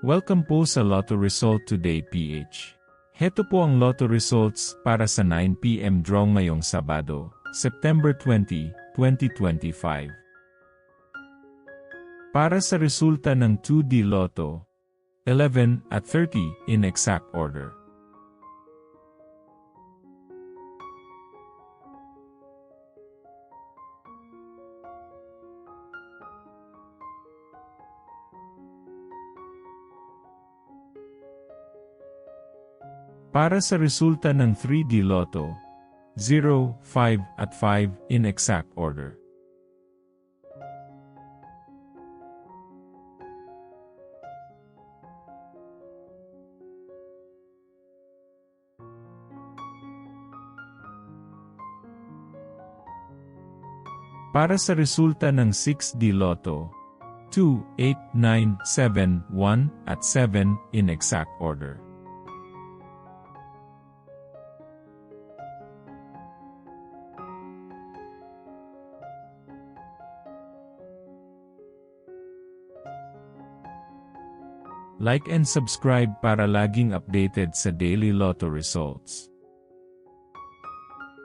Welcome po sa Lotto Result Today PH. Heto po ang Lotto results para sa 9pm draw ngayong Sabado, September 20, 2025. Para sa resulta ng 2D Lotto, 11 at 30 in exact order. Para sa resulta ng 3D Lotto, 0, 5 at 5 in exact order. Para sa resulta ng 6D Lotto, 2, 8, 9, 7, 1 at 7 in exact order. Like and subscribe para laging updated sa daily Lotto results.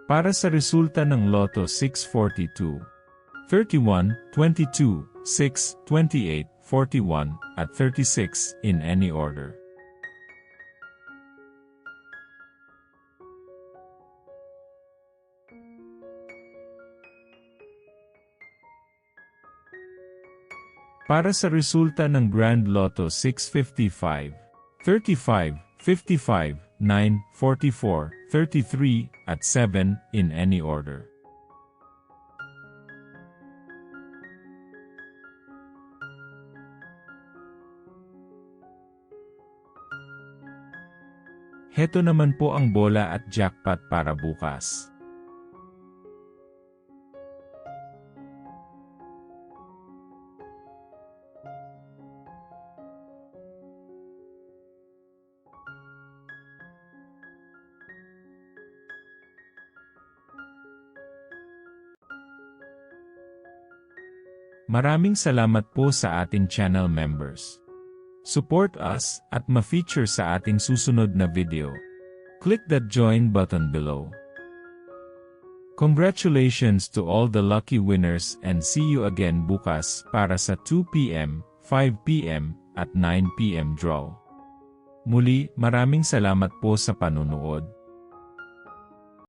Para sa resulta ng Lotto 642, 31, 22, 6, 28, 41, at 36 in any order. Para sa resulta ng Grand Lotto 655, 35, 55, 9, 44, 33, at 7 in any order. Heto naman po ang bola at jackpot para bukas. Maraming salamat po sa ating channel members. Support us at ma-feature sa ating susunod na video. Click that join button below. Congratulations to all the lucky winners and see you again bukas para sa 2pm, 5pm, at 9pm draw. Muli, maraming salamat po sa panunood.